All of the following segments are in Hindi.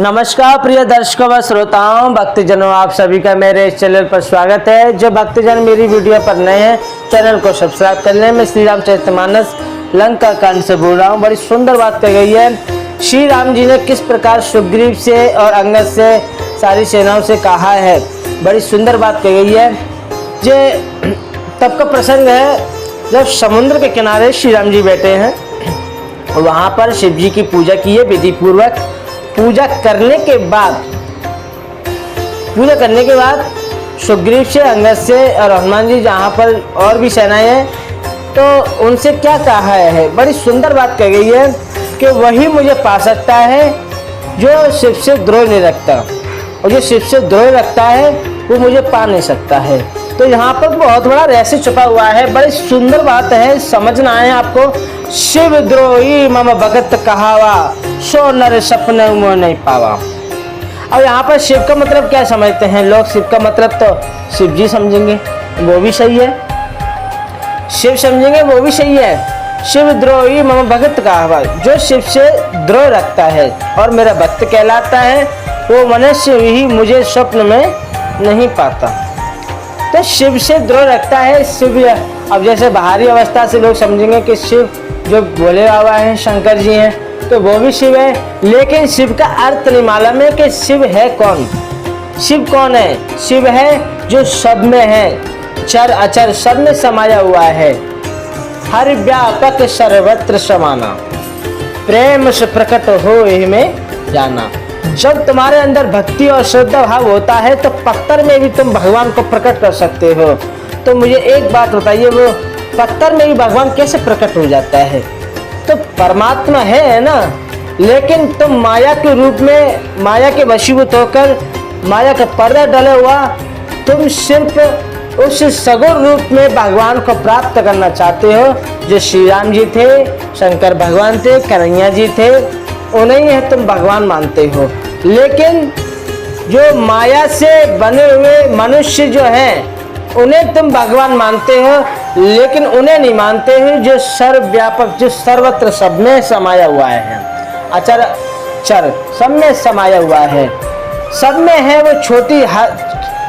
नमस्कार प्रिय दर्शकों व श्रोताओं, भक्तजनों, आप सभी का मेरे इस चैनल पर स्वागत है। जो भक्तजन मेरी वीडियो पर नए हैं, चैनल को सब्सक्राइब कर लें। मैं श्री रामचरितमानस लंका कांड से बोल रहा हूँ। बड़ी सुंदर बात कही गई है। श्री राम जी ने किस प्रकार सुग्रीव से और अंगद से सारी सेनाओं से कहा है, बड़ी सुंदर बात कही गई है। ये तब का प्रसंग है जब समुद्र के किनारे श्री राम जी बैठे हैं। वहाँ पर शिव जी की पूजा की है विधि पूर्वक। पूजा करने के बाद सुग्रीव से, अंगद से और हनुमान जी जहाँ पर और भी सेनाएं हैं, तो उनसे क्या कहा है, बड़ी सुंदर बात कही गई है कि वही मुझे पा सकता है जो शिव से द्रोह नहीं रखता, और जो शिव से द्रोह रखता है वो मुझे पा नहीं सकता है। तो यहाँ पर बहुत बड़ा रहस्य छुपा हुआ है। बड़ी सुंदर बात है, समझना है आपको। शिव द्रोही मम भगत कहावा, सो नर सपने मोह नहीं पावा। अब यहाँ पर शिव का मतलब क्या समझते हैं लोग? शिव का मतलब तो शिव जी समझेंगे, वो भी सही है। शिव समझेंगे, वो भी सही है। शिव द्रोही मम भगत कहावा, जो शिव से द्रोह रखता है और मेरा भक्त कहलाता है, वो मनुष्य ही मुझे स्वप्न में नहीं पाता। तो शिव से द्रोह रखता है शिव। अब जैसे बाहरी अवस्था से लोग समझेंगे कि शिव जो भोले बाबा हैं, शंकर जी हैं, तो वो भी शिव है, लेकिन शिव का अर्थ नहीं मालूम है कि शिव है कौन। शिव कौन है? शिव है जो सब में है, चर अचर सब में समाया हुआ है। हर व्यापक सर्वत्र समाना, प्रेम से प्रकट हो में जाना। जब तुम्हारे अंदर भक्ति और श्रद्धा भाव होता है तो पत्थर में भी तुम भगवान को प्रकट कर सकते हो। तो मुझे एक बात बताइए, वो पत्थर में भी भगवान कैसे प्रकट हो जाता है? तो परमात्मा है ना, लेकिन तुम माया के रूप में, माया के वशीभूत होकर, माया का पर्दा डले हुआ, तुम सिर्फ उस सगुण रूप में भगवान को प्राप्त करना चाहते हो। जो श्री राम जी थे, शंकर भगवान थे, कन्हैया जी थे, उन्हें है तुम भगवान मानते हो। लेकिन जो माया से बने हुए मनुष्य जो हैं, उन्हें तुम भगवान मानते हो, लेकिन उन्हें नहीं मानते हो जो सर्वव्यापक, जो सर्वत्र सब में समाया हुआ है, अचर चर सब में समाया हुआ है। सब में है वो, छोटी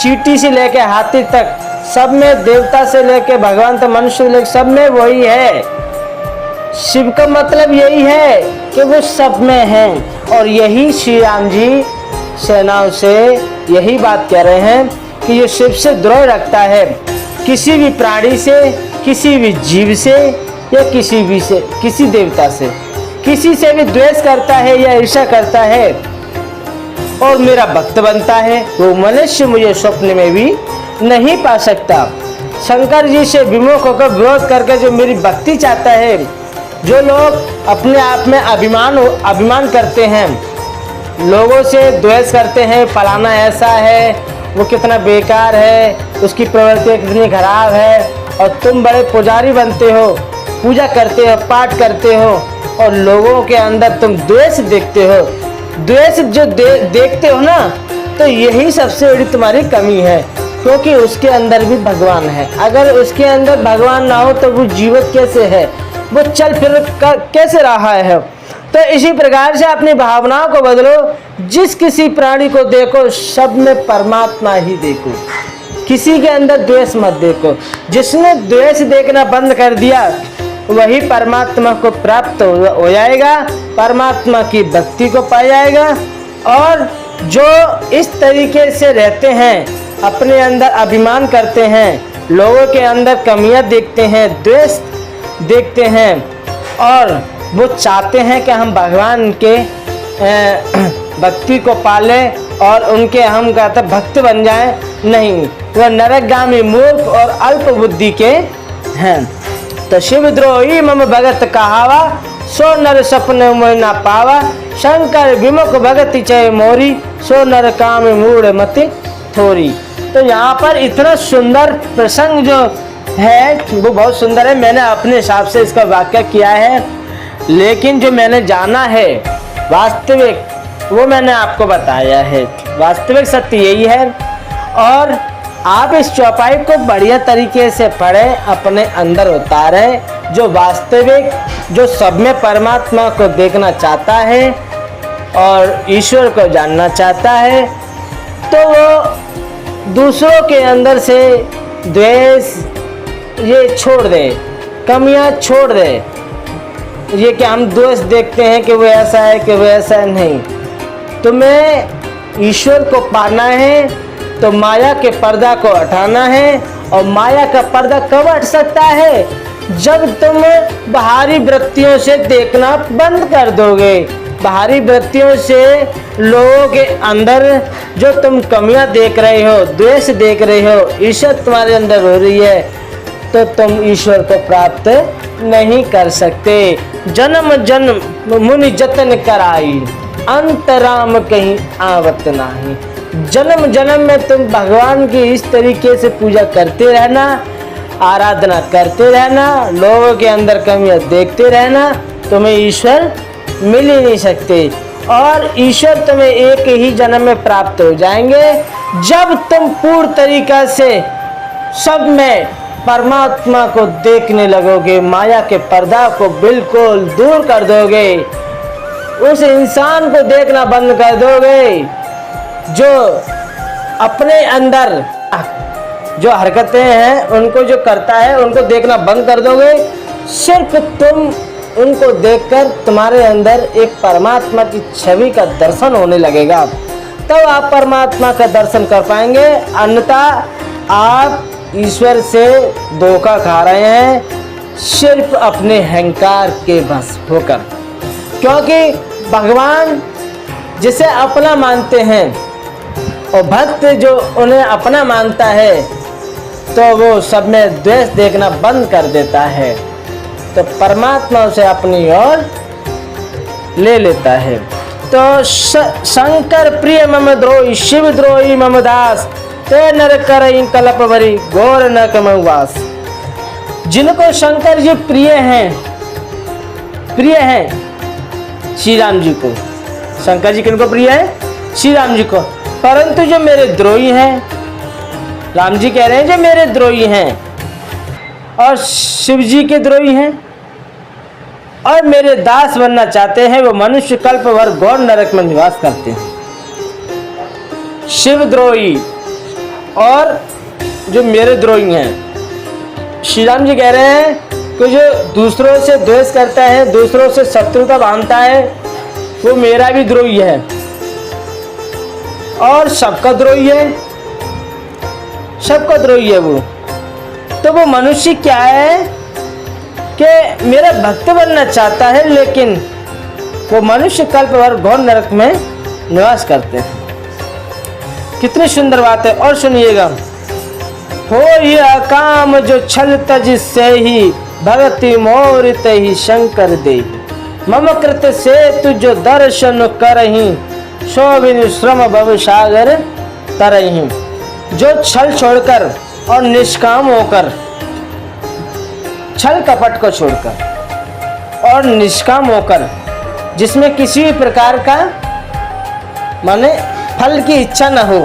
चींटी से लेके हाथी तक, सब में, देवता से लेके भगवान तक, मनुष्य से लेके सब में वही है। शिव का मतलब यही है कि वो सब में है, और यही श्री राम जी सेनाओं से यही बात कह रहे हैं कि ये शिव से द्रोह रखता है। किसी भी प्राणी से, किसी भी जीव से, या किसी देवता से, किसी से भी द्वेष करता है या ईर्ष्या करता है और मेरा भक्त बनता है, वो मनुष्य मुझे स्वप्न में भी नहीं पा सकता। शंकर जी से विमुख होकर विरोध करके जो मेरी भक्ति चाहता है, जो लोग अपने आप में अभिमान करते हैं, लोगों से द्वेष करते हैं, फलाना ऐसा है, वो कितना बेकार है, उसकी प्रवृत्ति कितनी खराब है, और तुम बड़े पुजारी बनते हो, पूजा करते हो, पाठ करते हो, और लोगों के अंदर तुम द्वेष देखते हो। द्वेष जो देखते हो ना, तो यही सबसे बड़ी तुम्हारी कमी है, क्योंकि उसके अंदर भी भगवान है। अगर उसके अंदर भगवान ना हो तो वो जीवित कैसे है, वो चल फिर कैसे रहा है? तो इसी प्रकार से अपनी भावनाओं को बदलो। जिस किसी प्राणी को देखो, सब में परमात्मा ही देखो, किसी के अंदर द्वेष मत देखो। जिसने द्वेष देखना बंद कर दिया, वही परमात्मा को प्राप्त हो जाएगा, परमात्मा की भक्ति को पा जाएगा। और जो इस तरीके से रहते हैं, अपने अंदर अभिमान करते हैं, लोगों के अंदर कमियां देखते हैं, द्वेष देखते हैं, और वो चाहते हैं कि हम भगवान के भक्ति को पालें और उनके हम कहते भक्त बन जाएं, नहीं, वह नरकगामी, मूर्ख और अल्प बुद्धि के हैं। तो शिव द्रोही मम भगत कहावा, सो नर सपने मोह ना पावा। शंकर विमुख भगति चय मोरी, सो नर काम मूढ़ मति थोरी। तो यहाँ पर इतना सुंदर प्रसंग जो है वो बहुत सुंदर है। मैंने अपने हिसाब से इसका व्याख्या किया है, लेकिन जो मैंने जाना है वास्तविक, वो मैंने आपको बताया है। वास्तविक सत्य यही है, और आप इस चौपाई को बढ़िया तरीके से पढ़ें, अपने अंदर उतारें। जो वास्तविक, जो सब में परमात्मा को देखना चाहता है, और ईश्वर को जानना चाहता है तो वो दूसरों के अंदर से द्वेष ये छोड़ दे, कमियां छोड़ दे। ये कि हम द्वेष देखते हैं कि वो ऐसा है कि वो ऐसा नहीं। तुम्हें ईश्वर को पाना है तो माया के पर्दा को हटाना है। और माया का पर्दा कब हट सकता है? जब तुम बाहरी वृत्तियों से देखना बंद कर दोगे। बाहरी वृत्तियों से लोगों के अंदर जो तुम कमियां देख रहे हो, द्वेष देख रहे हो, ईर्ष्या तुम्हारे अंदर हो रही है, तो तुम ईश्वर को प्राप्त नहीं कर सकते। जन्म जन्म मुनि जतन कराई, अंतराम कहीं आवत नाही। जन्म जन्म में तुम भगवान की इस तरीके से पूजा करते रहना, आराधना करते रहना, लोगों के अंदर कमियां देखते रहना, तुम्हें ईश्वर मिल ही नहीं सकते। और ईश्वर तुम्हें एक ही जन्म में प्राप्त हो जाएंगे जब तुम पूर्ण तरीका से सब में परमात्मा को देखने लगोगे, माया के पर्दा को बिल्कुल दूर कर दोगे, उस इंसान को देखना बंद कर दोगे जो अपने अंदर जो हरकतें हैं उनको जो करता है उनको देखना बंद कर दोगे। सिर्फ तुम उनको देखकर तुम्हारे अंदर एक परमात्मा की छवि का दर्शन होने लगेगा, तब तो आप परमात्मा का दर्शन कर पाएंगे। अन्यथा आप ईश्वर से धोखा खा रहे हैं सिर्फ अपने अहंकार के बस होकर। क्योंकि भगवान जिसे अपना मानते हैं और भक्त जो उन्हें अपना मानता है तो वो सब में द्वेष देखना बंद कर देता है, तो परमात्मा उसे अपनी ओर ले लेता है। तो शंकर प्रिय मम द्रोही, शिव द्रोही मम दास, ते नर करई कलप भरी, घोर नरक में वास। जिनको शंकर जी प्रिय हैं श्री राम जी को, शंकर जी किनको प्रिय है? श्री राम जी को। परंतु जो मेरे द्रोही हैं, राम जी कह रहे हैं जो मेरे द्रोही हैं और शिव जी के द्रोही हैं और मेरे दास बनना चाहते हैं, वो मनुष्य कल्प भर घोर नरक में निवास करते हैं। शिव द्रोही और जो मेरे द्रोही हैं, श्री राम जी कह रहे हैं कि जो दूसरों से द्वेष करता है, दूसरों से शत्रुता बांधता है, वो मेरा भी द्रोही है और सबका द्रोही है, सबका द्रोही है वो। तो वो मनुष्य क्या है कि मेरा भक्त बनना चाहता है लेकिन वो मनुष्य कल्प भर घोर नरक में निवास करते हैं। कितनी सुंदर बात है। और सुनिएगा, हो यह काम जो छल तज से ही, भगति मोर ही शंकर दे, मम कृत से तु जो दर्शन करही, शोभिन श्रम भव सागर तरही। जो छल छोड़कर और निष्काम होकर, छल कपट को छोड़कर और निष्काम होकर, जिसमें किसी भी प्रकार का माने फल की इच्छा न हो।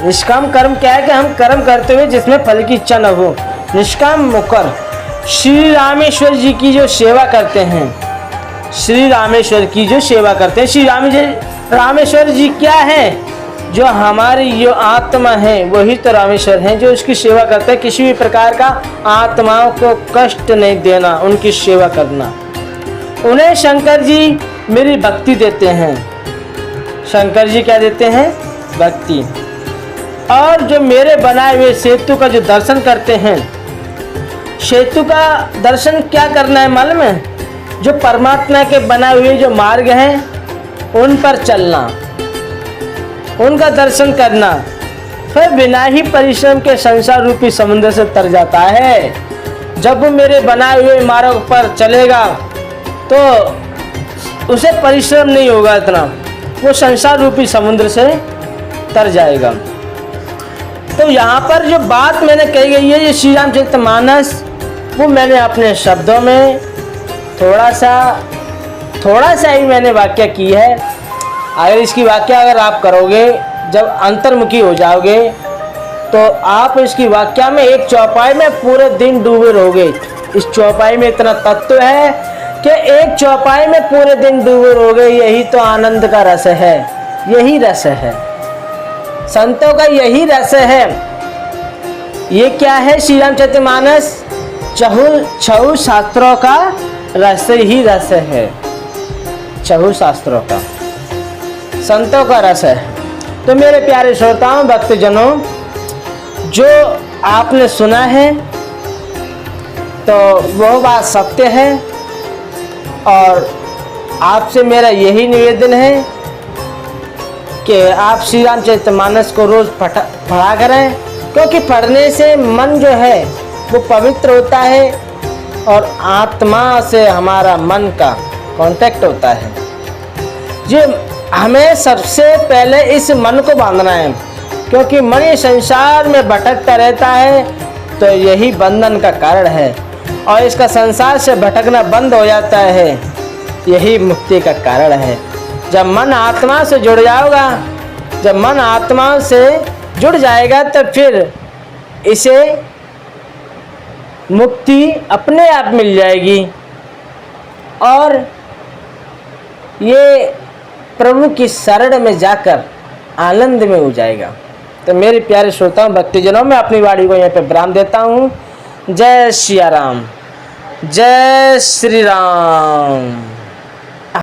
निष्काम कर्म क्या है कि हम कर्म करते हुए जिसमें फल की इच्छा न हो, निष्काम होकर श्री रामेश्वर जी की जो सेवा करते हैं, श्री रामेश्वर की जो सेवा करते हैं। श्री रामेश्वर जी क्या है? जो हमारी जो आत्मा है वही तो रामेश्वर हैं, जो उसकी सेवा करते हैं। किसी भी प्रकार का आत्माओं को कष्ट नहीं देना, उनकी सेवा करना। उन्हें शंकर जी मेरी भक्ति देते हैं। शंकर जी क्या देते हैं? भक्ति। और जो मेरे बनाए हुए सेतु का जो दर्शन करते हैं, सेतु का दर्शन क्या करना है मालूम है? जो परमात्मा के बनाए हुए जो मार्ग हैं उन पर चलना, उनका दर्शन करना, फिर बिना ही परिश्रम के संसार रूपी समुद्र से तर जाता है। जब वो मेरे बनाए हुए मार्ग पर चलेगा तो उसे परिश्रम नहीं होगा इतना, वो संसार रूपी समुद्र से तर जाएगा। तो यहाँ पर जो बात मैंने कही गई है ये श्री रामचरितमानस, वो मैंने अपने शब्दों में थोड़ा सा ही मैंने व्याख्या की है। अगर इसकी व्याख्या अगर आप करोगे, जब अंतर्मुखी हो जाओगे तो आप इसकी व्याख्या में एक चौपाई में पूरे दिन डूबे रहोगे। इस चौपाई में इतना तत्व है कि एक चौपाई में पूरे दिन डूबे रहोगे, यही तो आनंद का रस है, यही रस है संतों का, यही रस है। ये क्या है? श्री रामचरितमानस छह शास्त्रों का रस ही रस है, छह शास्त्रों का, संतों का रस है। तो मेरे प्यारे श्रोताओं, भक्तजनों, जो आपने सुना है तो वह बात सत्य है, और आपसे मेरा यही निवेदन है कि आप श्री रामचरितमानस को रोज पढ़ा करें, क्योंकि पढ़ने से मन जो है वो पवित्र होता है और आत्मा से हमारा मन का कांटेक्ट होता है। ये हमें सबसे पहले इस मन को बांधना है, क्योंकि मन ये संसार में भटकता रहता है, तो यही बंधन का कारण है, और इसका संसार से भटकना बंद हो जाता है, यही मुक्ति का कारण है। जब मन आत्मा से जुड़ जाएगा, जब मन आत्मा से जुड़ जाएगा, तो फिर इसे मुक्ति अपने आप मिल जाएगी और ये प्रभु की शरण में जाकर आनंद में हो जाएगा। तो मेरे प्यारे श्रोताओं, भक्तजनों, मैं अपनी वाणी को यहाँ पे विराम देता हूँ। जय सिया राम, जय श्री राम।